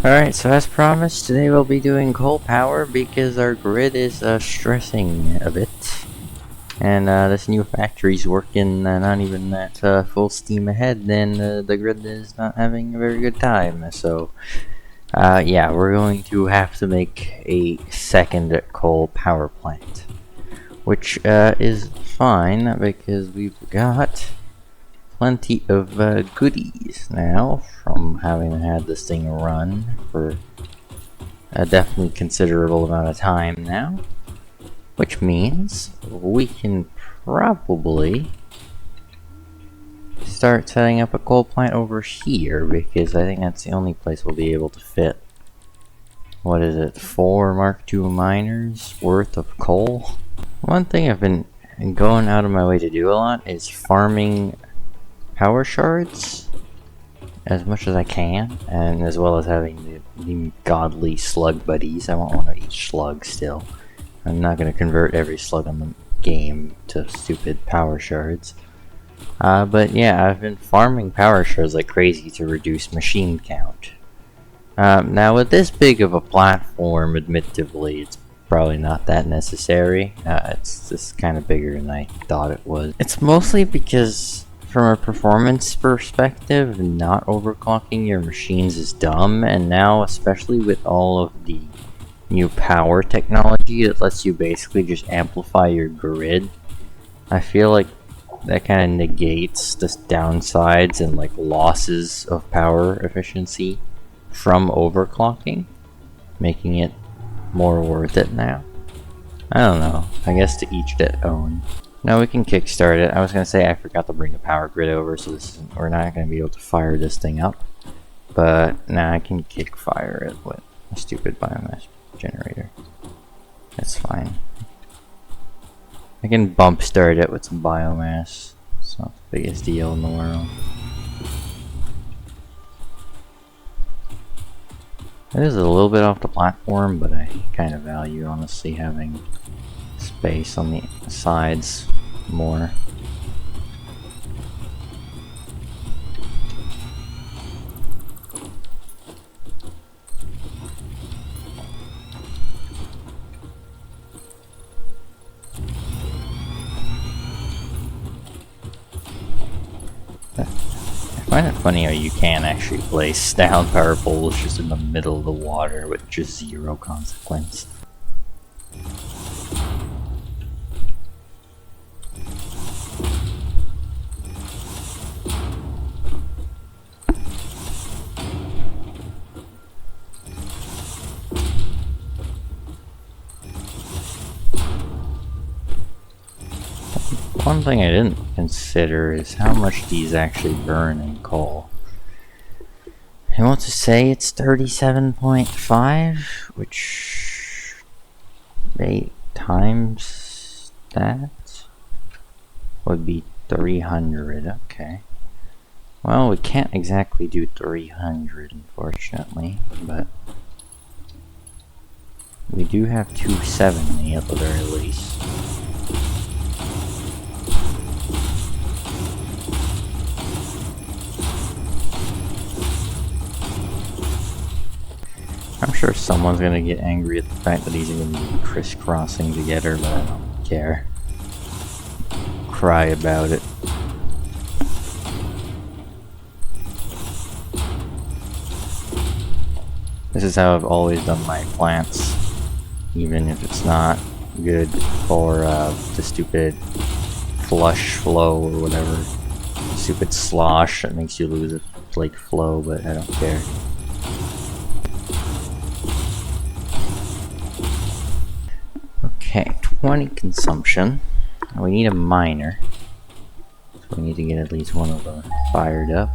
Alright, so as promised, today we'll be doing coal power because our grid is stressing a bit. And this new factory's working not even at full steam ahead, then the grid is not having a very good time. So, yeah, we're going to have to make a second coal power plant. Which is fine because we've got plenty of goodies now from having had this thing run for a definitely considerable amount of time now, which means we can probably start setting up a coal plant over here, because I think that's the only place we'll be able to fit, what is it, 4 Mark II miners worth of coal. One thing I've been going out of my way to do a lot is farming power shards as much as I can, and as well as having the godly slug buddies. I want one of each slug still. I'm not going to convert every slug on the game to stupid power shards. But yeah, I've been farming power shards like crazy to reduce machine count. Now with this big of a platform, admittedly, it's probably not that necessary. It's just kind of bigger than I thought it was. It's mostly because from a performance perspective, not overclocking your machines is dumb, and now especially with all of the new power technology that lets you basically just amplify your grid, I feel like that kind of negates the downsides and like losses of power efficiency from overclocking, making it more worth it now. I don't know, I guess to each their own. Now we can kickstart it. I was going to say I forgot to bring the power grid over, so we're not going to be able to fire this thing up. But now I can kick fire it with a stupid biomass generator. That's fine. I can bump start it with some biomass. It's not the biggest deal in the world. It is a little bit off the platform, but I kind of value, honestly, having space on the sides more. I find it funny how you can actually place down power poles just in the middle of the water with just zero consequence. One thing I didn't consider is how much these actually burn in coal. I want to say it's 37.5, which 8 times that would be 300. Okay. Well, we can't exactly do 300, unfortunately, but we do have 270 at the very least. I'm sure someone's gonna get angry at the fact that these are gonna be crisscrossing together, but I don't care. Cry about it. This is how I've always done my plants, even if it's not good for the stupid flush flow or whatever. Stupid slosh that makes you lose a flake flow, but I don't care. Okay, 20 consumption. We need a miner, so we need to get at least one of them fired up.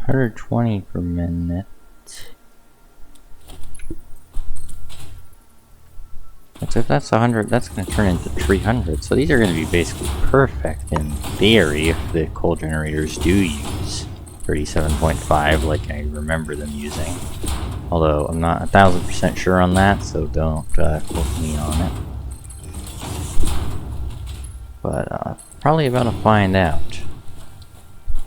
$120 per minute. So if that's 100, that's going to turn into 300. So these are going to be basically perfect in theory if the coal generators do use 37.5 like I remember them using. Although I'm not 1000% sure on that, so don't quote me on it. But probably about to find out.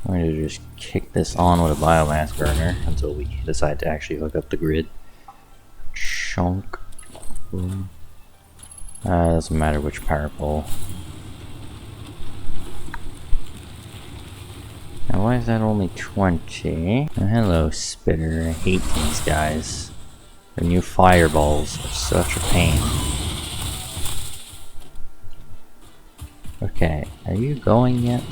I'm going to just kick this on with a biomass burner until we decide to actually hook up the grid. Chunk. Boom. Doesn't matter which power pole. Now why is that only 20? Oh, hello, Spitter. I hate these guys. Their new fireballs are such a pain. Okay, are you going yet?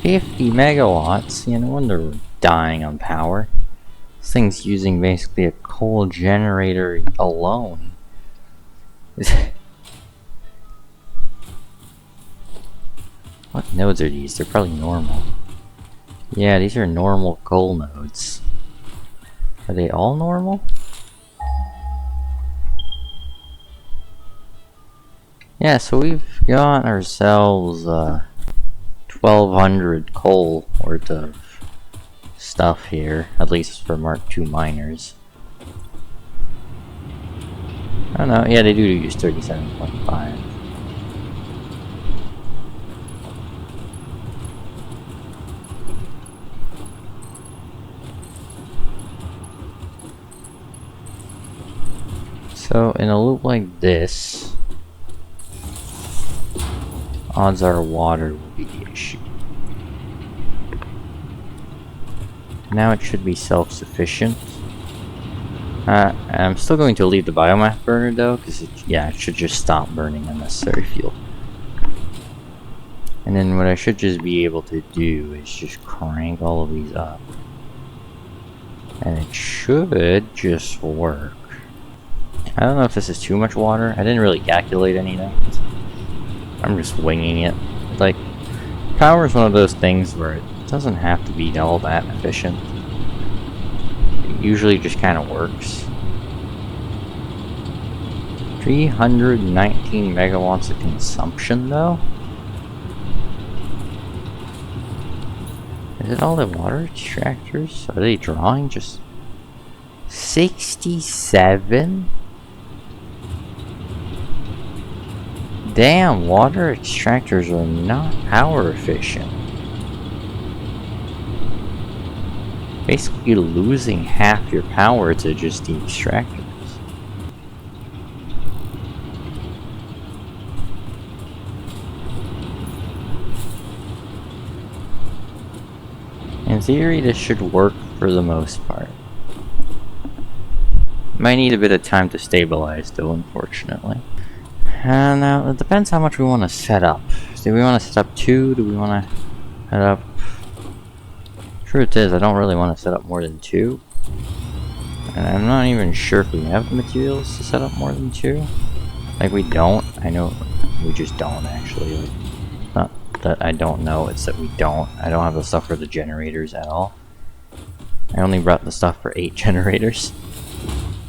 50 megawatts? Yeah, no wonder we're dying on power. This thing's using basically a coal generator alone. What nodes are these? They're probably normal. Yeah, these are normal coal nodes. Are they all normal? Yeah, so we've got ourselves 1200 coal worth of stuff here, at least for Mark II miners. I don't know, yeah, they do use 37.5. So, in a loop like this, odds are water will be the issue. Now it should be self-sufficient. I'm still going to leave the biomass burner though, because it should just stop burning unnecessary fuel. And then what I should just be able to do is just crank all of these up. And it should just work. I don't know if this is too much water. I didn't really calculate anything. I'm just winging it. Like, power is one of those things where it doesn't have to be all that efficient. It usually just kind of works. 319 megawatts of consumption though? Is it all the water extractors? Are they drawing just 67? Damn, water extractors are not power efficient. Basically losing half your power to just the extractors. In theory, this should work for the most part. Might need a bit of time to stabilize though, unfortunately. Now, it depends how much we want to set up. Do we want to set up 2? Do we want to set up... Truth is, I don't really want to set up more than 2. And I'm not even sure if we have the materials to set up more than 2. Like, we don't. I know we just don't, actually. Like, not that I don't know, it's that we don't. I don't have the stuff for the generators at all. I only brought the stuff for 8 generators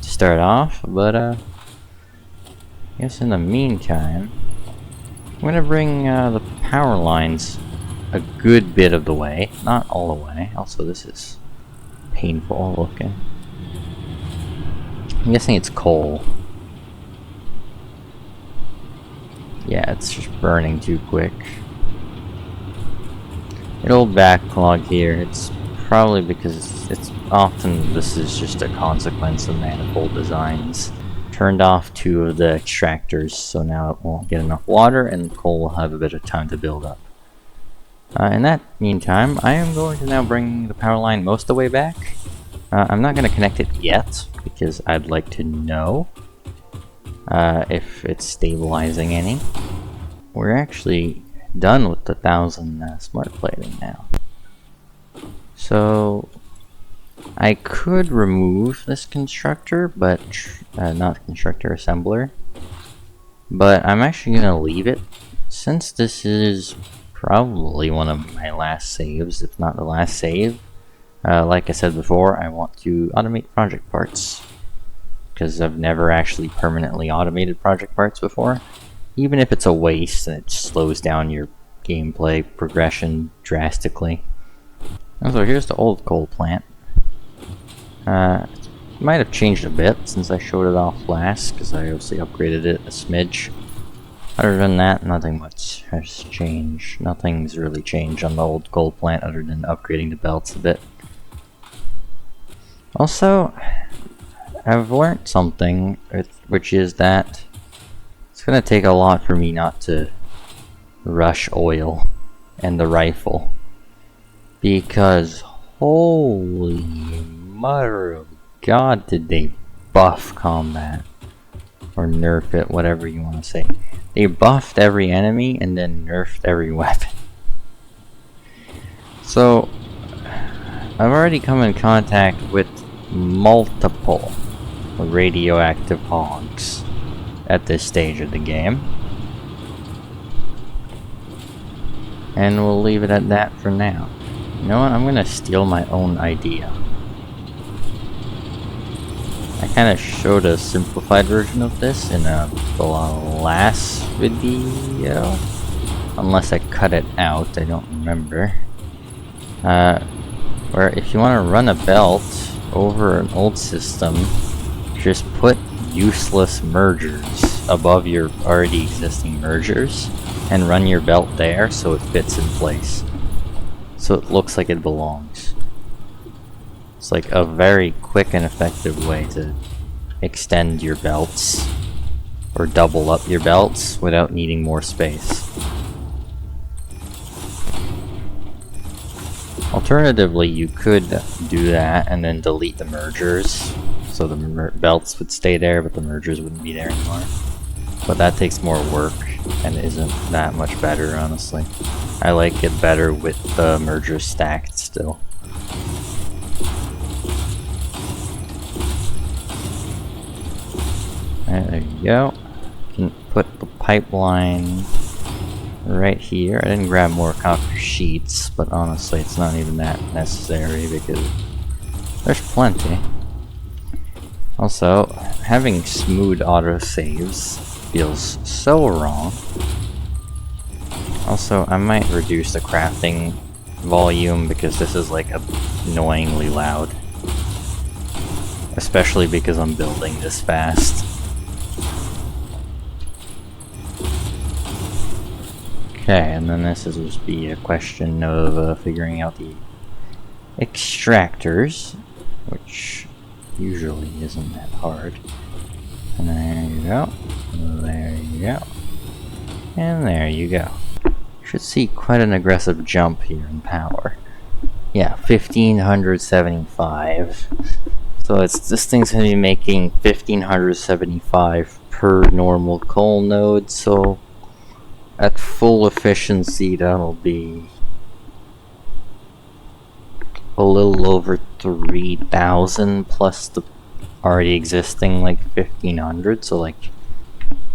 to start off, but, I guess in the meantime, I'm gonna bring the power lines a good bit of the way, not all the way. Also, this is painful looking. I'm guessing it's coal. Yeah, it's just burning too quick. It'll backlog here. It's probably because it's often this is just a consequence of manifold designs. Turned off 2 of the extractors, so now it won't get enough water and coal will have a bit of time to build up. In that meantime, I am going to now bring the power line most of the way back. I'm not going to connect it yet, because I'd like to know if it's stabilizing any. We're actually done with the 1000 smart plating now. So I could remove this constructor, but not constructor, assembler. But I'm actually going to leave it, since this is probably one of my last saves, if not the last save. Like I said before, I want to automate project parts, because I've never actually permanently automated project parts before. Even if it's a waste and it slows down your gameplay progression drastically. And so here's the old coal plant. Might have changed a bit since I showed it off last, because I obviously upgraded it a smidge. Other than that, nothing much has changed. Nothing's really changed on the old coal plant other than upgrading the belts a bit. Also, I've learned something, which is that it's gonna take a lot for me not to rush oil and the rifle. Because, holy mother of God, did they buff combat. Or nerf it, whatever you want to say. They buffed every enemy and then nerfed every weapon. So, I've already come in contact with multiple radioactive hogs at this stage of the game. And we'll leave it at that for now. You know what? I'm gonna steal my own idea. I kind of showed a simplified version of this in the last video. Unless I cut it out, I don't remember. Where if you want to run a belt over an old system, just put useless mergers above your already existing mergers and run your belt there so it fits in place. So it looks like it belongs. It's like a very quick and effective way to extend your belts or double up your belts without needing more space. Alternatively, you could do that and then delete the mergers so the belts would stay there but the mergers wouldn't be there anymore. But that takes more work and isn't that much better, honestly. I like it better with the mergers stacked still. There you go. You can put the pipeline right here. I didn't grab more copper sheets, but honestly it's not even that necessary because there's plenty. Also, having smooth autosaves feels so wrong. Also, I might reduce the crafting volume because this is like annoyingly loud. Especially because I'm building this fast. Okay, and then this is just be a question of figuring out the extractors, which usually isn't that hard. And there you go, there you go, and there you go. Should see quite an aggressive jump here in power. Yeah, 1575. So this thing's gonna be making 1575 per normal coal node, so at full efficiency, that'll be a little over 3,000 plus the already existing like 1,500, so like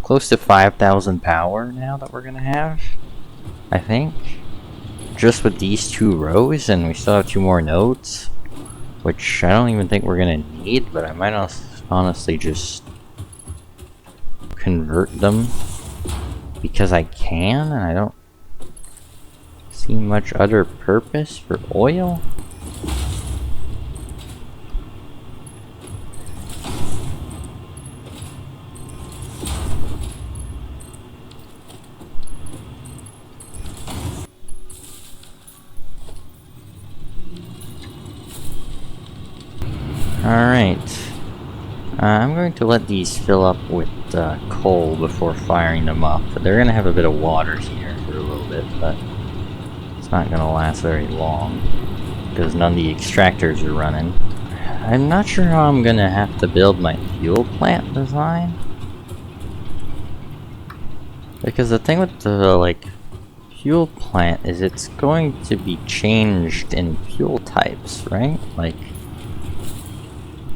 close to 5,000 power now that we're gonna have, I think. Just with these two rows, and we still have two more nodes, which I don't even think we're gonna need, but I might honestly just convert them. Because I can, and I don't see much other purpose for oil. Alright. I'm going to let these fill up with coal before firing them up. They're going to have a bit of water here for a little bit, but it's not going to last very long because none of the extractors are running. I'm not sure how I'm going to have to build my fuel plant design. Because the thing with the fuel plant is it's going to be changed in fuel types, right? Like,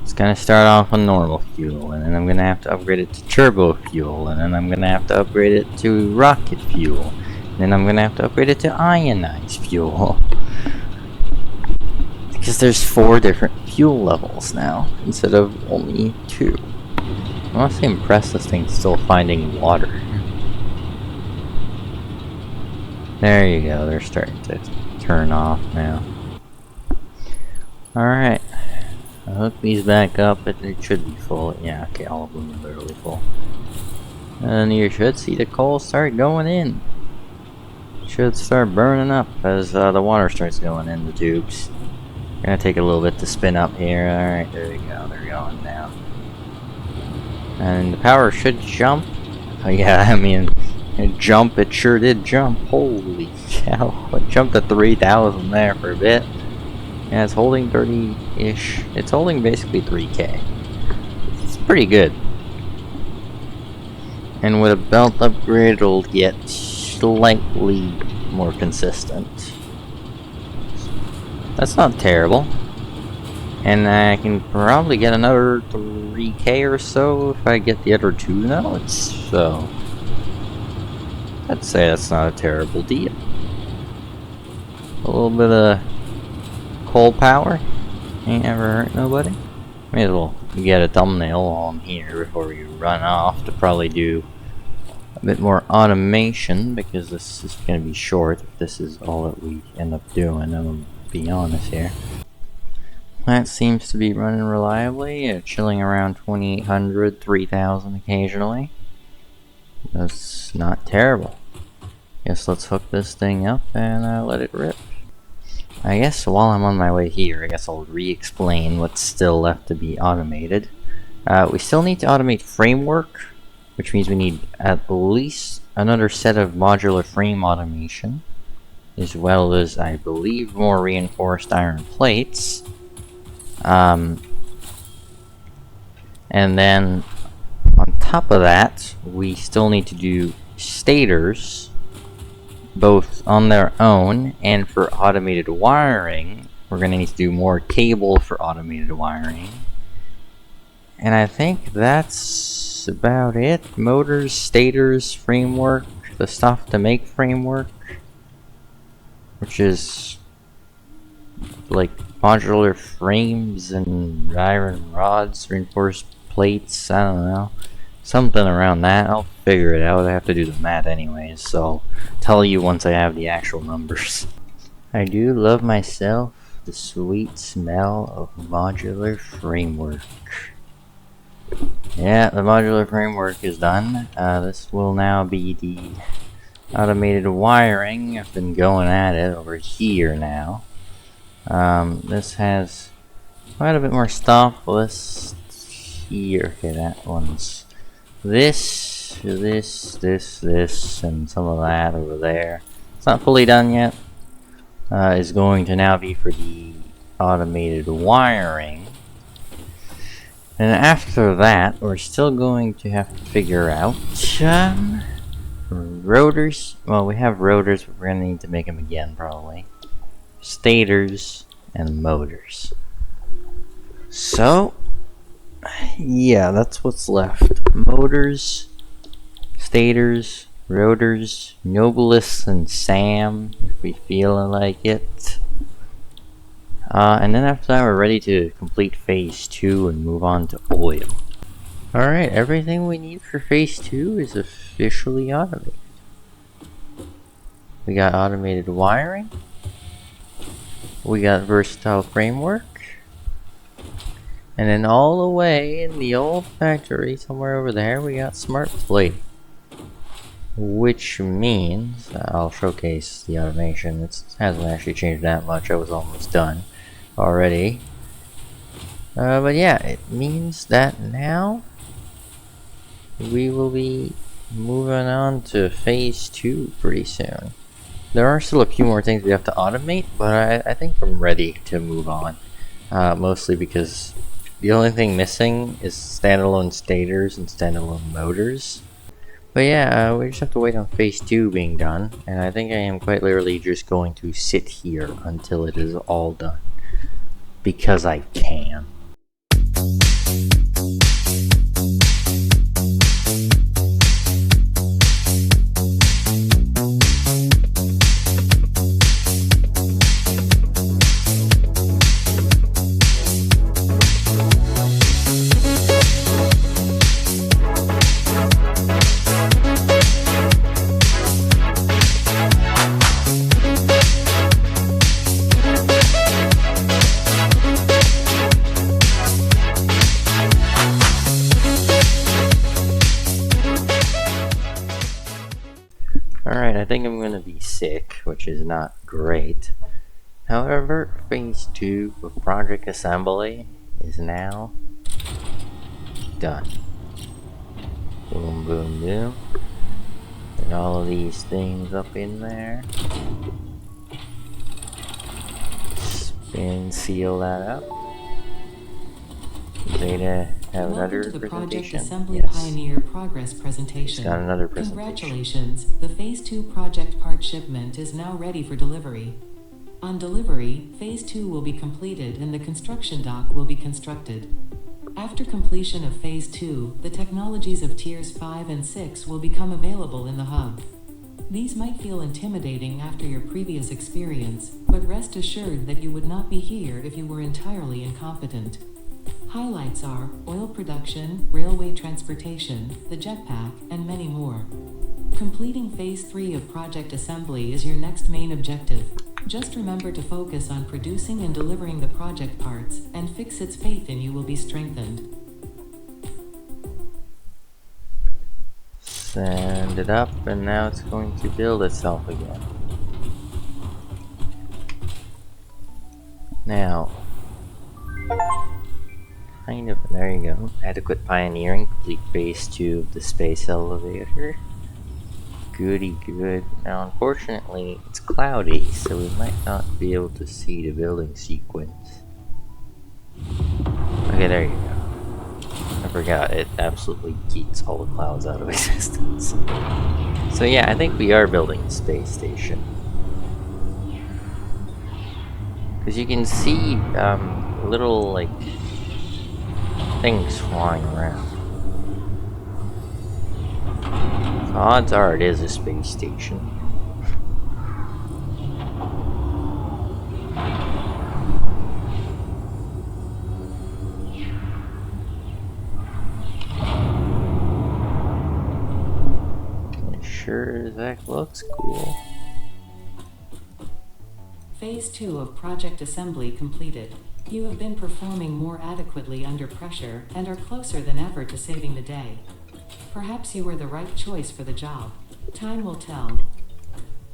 it's gonna start off on normal fuel, and then I'm gonna have to upgrade it to turbo fuel, and then I'm gonna have to upgrade it to rocket fuel, and then I'm gonna have to upgrade it to ionized fuel. Because there's 4 different fuel levels now, instead of only 2. I'm honestly impressed this thing's still finding water. There you go, they're starting to turn off now. Alright. I'll hook these back up. It should be full. Yeah, okay, all of them are literally full. And you should see the coal start going in. Should start burning up as the water starts going in the tubes. Gonna take a little bit to spin up here. Alright, there we go. They're going now. And the power should jump. Oh yeah, I mean, it sure did jump. Holy cow. It jumped to 3,000 there for a bit. Yeah, it's holding 30-ish. It's holding basically 3K. It's pretty good. And with a belt upgrade, it'll get slightly more consistent. That's not terrible. And I can probably get another 3K or so if I get the other 2 nodes. So I'd say that's not a terrible deal. A little bit of coal power ain't ever hurt nobody. May as well get a thumbnail on here before we run off to probably do a bit more automation, because this is going to be short if this is all that we end up doing. I'm going to be honest here. That seems to be running reliably, chilling around 2,800, 3,000 occasionally. That's not terrible. Guess let's hook this thing up and let it rip. I guess while I'm on my way here, I guess I'll re-explain what's still left to be automated. We still need to automate framework, which means we need at least another set of modular frame automation, as well as, I believe, more reinforced iron plates. And then, on top of that, we still need to do stators, both on their own and for automated wiring. We're going to need to do more cable for automated wiring. And I think that's about it. Motors, stators, framework, the stuff to make framework, which is like modular frames and iron rods, reinforced plates, I don't know. Something around that. I'll figure it out. I have to do the math anyways, so I'll tell you once I have the actual numbers. I do love myself the sweet smell of modular framework. Yeah, the modular framework is done. This will now be the automated wiring. I've been going at it over here now. This has quite a bit more stuff. This here. Okay, that one's this, and some of that over there. It's not fully done yet. Is going to now be for the automated wiring. And after that, we're still going to have to figure out rotors. Well, we have rotors, but we're going to need to make them again, probably. Stators and motors. So, yeah, that's what's left. Motors, stators, rotors, Nobilis and Sam, if we feel like it. And then after that, we're ready to complete phase 2 and move on to oil. Alright, everything we need for phase 2 is officially automated. We got automated wiring. We got versatile framework. And then all the way in the old factory, somewhere over there, we got smart plate. Which means, I'll showcase the automation. It hasn't actually changed that much. I was almost done already. But yeah, it means that now we will be moving on to phase 2 pretty soon. There are still a few more things we have to automate, but I think I'm ready to move on. Mostly because the only thing missing is standalone stators and standalone motors. But yeah, we just have to wait on phase 2 being done, and I think I am quite literally just going to sit here until it is all done. Because I can. I think I'm gonna be sick, which is not great. However, phase 2 of Project Assembly is now done. Boom, boom, boom. Put all of these things up in there. Spin, seal that up. Zeta have another Welcome to the Project presentation. Assembly Yes. Pioneer Progress Presentation. It's got another presentation. Congratulations, the Phase 2 project part shipment is now ready for delivery. On delivery, Phase 2 will be completed and the construction dock will be constructed. After completion of Phase 2, the technologies of Tiers 5 and 6 will become available in the hub. These might feel intimidating after your previous experience, but rest assured that you would not be here if you were entirely incompetent. Highlights are oil production, railway transportation, the jetpack, and many more. Completing Phase 3 of Project Assembly is your next main objective. Just remember to focus on producing and delivering the project parts, and FICSIT's faith in you will be strengthened. Send it up, and now it's going to build itself again. Now, kind of, there you go. Adequate pioneering, complete phase 2 of the space elevator. Goody good. Now, unfortunately, it's cloudy, so we might not be able to see the building sequence. Okay, there you go. I forgot, it absolutely yeets all the clouds out of existence. So yeah, I think we are building a space station. Because you can see little, like, things flying around. So odds are it is a space station. It sure as heck looks cool. Phase 2 of Project Assembly completed. You have been performing more adequately under pressure and are closer than ever to saving the day. Perhaps you were the right choice for the job. Time will tell.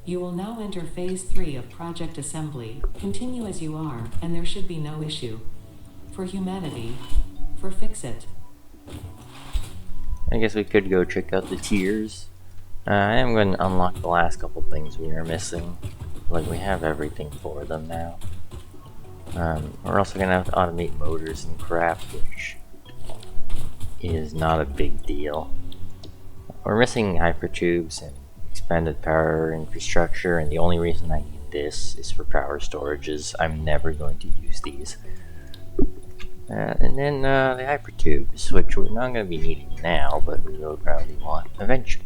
You will now enter Phase 3 of Project Assembly. Continue as you are, and there should be no issue. For humanity. For FICSIT. I guess we could go check out the tiers. I am going to unlock the last couple things we are missing. Like, we have everything for them now. We're also going to have to automate motors and crap, which is not a big deal. We're missing hypertubes and expanded power infrastructure, and the only reason I need this is for power storages. I'm never going to use these. And then the hypertubes, which we're not going to be needing now, but we will probably want eventually.